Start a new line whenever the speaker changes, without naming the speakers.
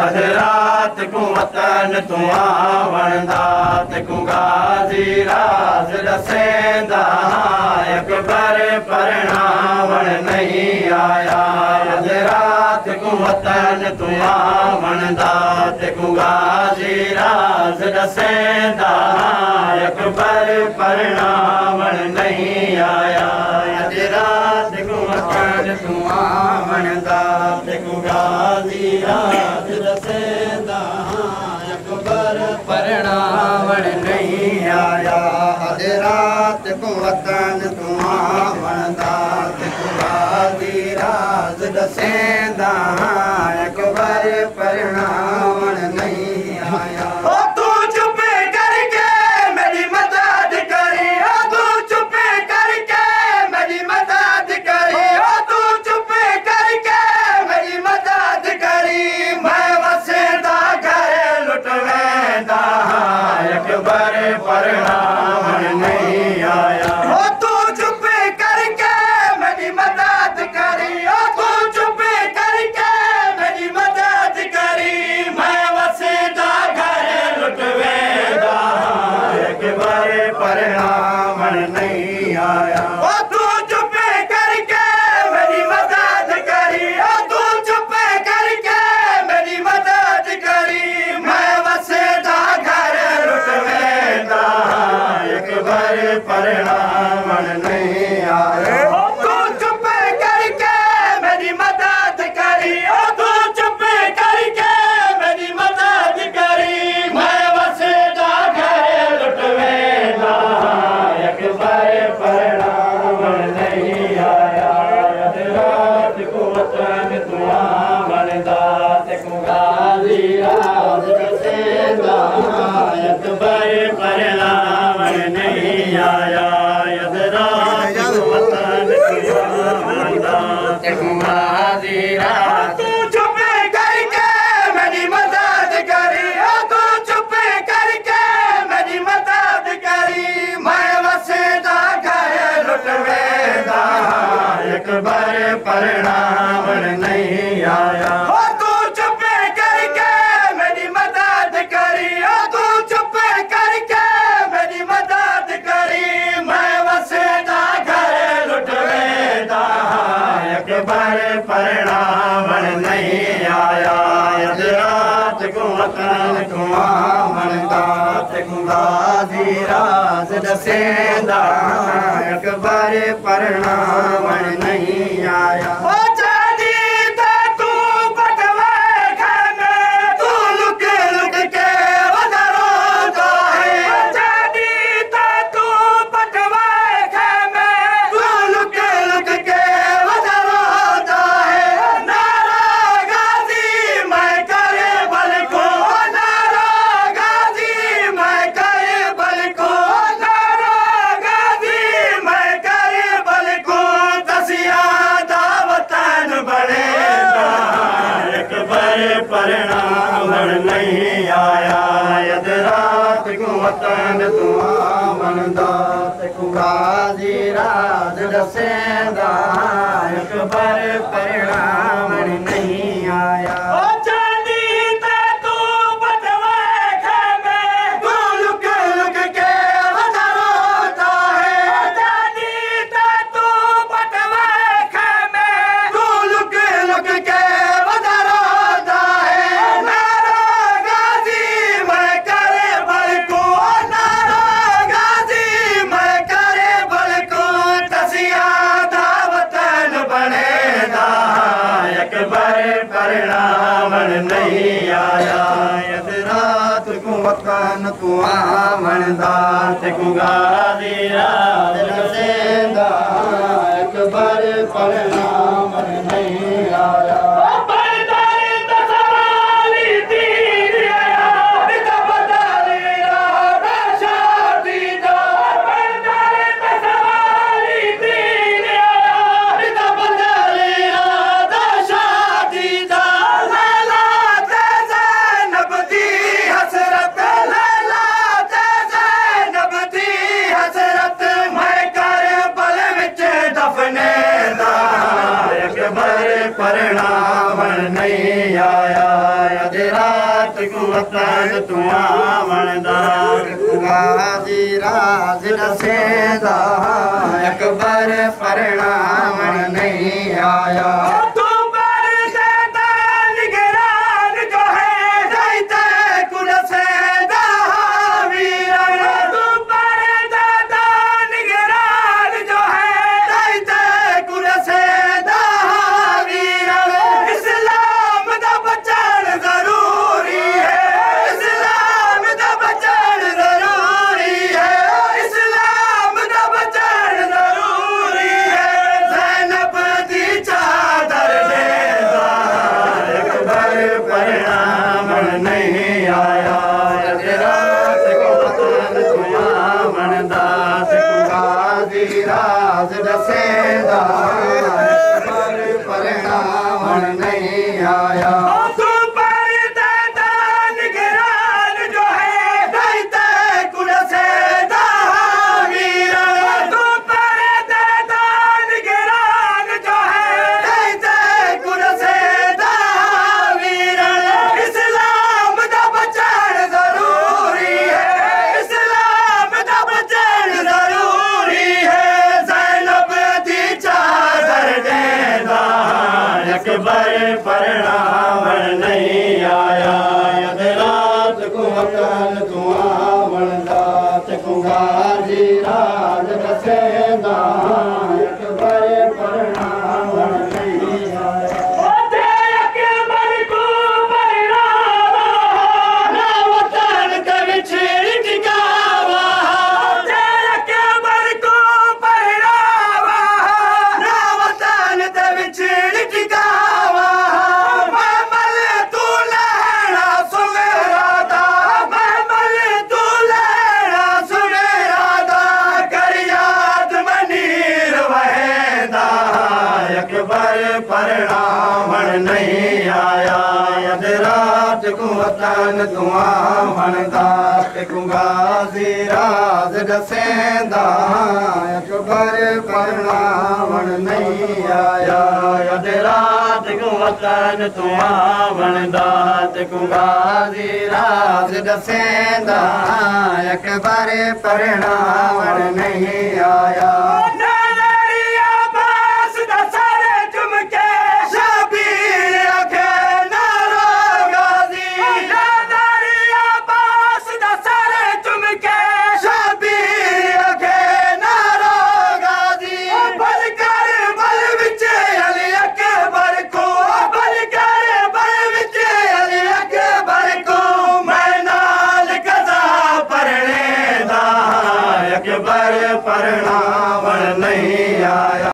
रात को वतन तू आवंदा तू गाजी राज दसेंदा अकबर परणावण नहीं आया रात को वतन तू आवंदा तू गाजी राज दसेंदा अकबर परणावण नहीं आया रात को वतन तू आवंदा तू गाजी राज दसेंदा अकबर परणावण नहीं आया रात को वतन तू आवंदा तू गाजी राज दसेंदा अकबर परणावण नहीं आया परणावण नहीं आया तू चुप करके मेरी मदद करी तू चुप करके मेरी मदद करी मैं वसीदा घर लुटवेदा अकबर परणावण नहीं आया तू चुप करके मेरी मदद करी तू चुप करके मेरी मदद करी मैं वसीदा घर लुटवेदा अकबर परणावण नहीं आया तू चुप करके मेरी मदद करी तू चुप करके मेरी मदद करी मैं वसीदा घर लुटवेदा अकबर परणावण नहीं आया रात को वतन तू आवंदा तू गाजी राज दसेंदा अकबर परणावण नहीं आया रात को वतन तू आवंदा तू गाजी राज तू चुप करके मेरी मदद करी तू चुप करके मेरी मदद करी मैं वसीदा घर लुटवेदा अकबर परणावण नहीं आया तू चुप करके मेरी मदद करी तू चुप करके मेरी मदद करी मैं वसीदा घर लुटवेदा अकबर परणावण नहीं आया रात को वतन तू आवंदा तू गाजी राज दसेंदा अकबर परणावण नहीं आया परणावण नहीं आया रात को वतन तू आवंदा तू गाजी राज दसेंदा अकबर परणावण नहीं आया परणावण नहीं आया रात को वतन तू आवंदा तू गाजी राज दसेंदा अकबर परणावण नहीं आया परणावण नहीं आया वतन तूं आवणदा गाज़ी राज दसेंदा अकबर परणावण नहीं आया राज दसेंदा परिणाम नहीं आया अकबर परणावण नहीं आया अध रात को वतन तूं आवणदा तकूं गाज़ी राज दसेंदा अकबर परणावण नहीं आया अकबर को परणावा ना वतन ते विछड़ टिकावा अकबर को परणावा ना वतन ते विछड़ अकबर परणावण नहीं आया अध रात को वतन तूं आवणदा तकूं गाज़ी राज दसेंदा अकबर परणावण नहीं आया अध रात को वतन तूं आवणदा तकूं गाज़ी राज दसेंदा अकबर परणावण नहीं आया अकबर परणावण नहीं आया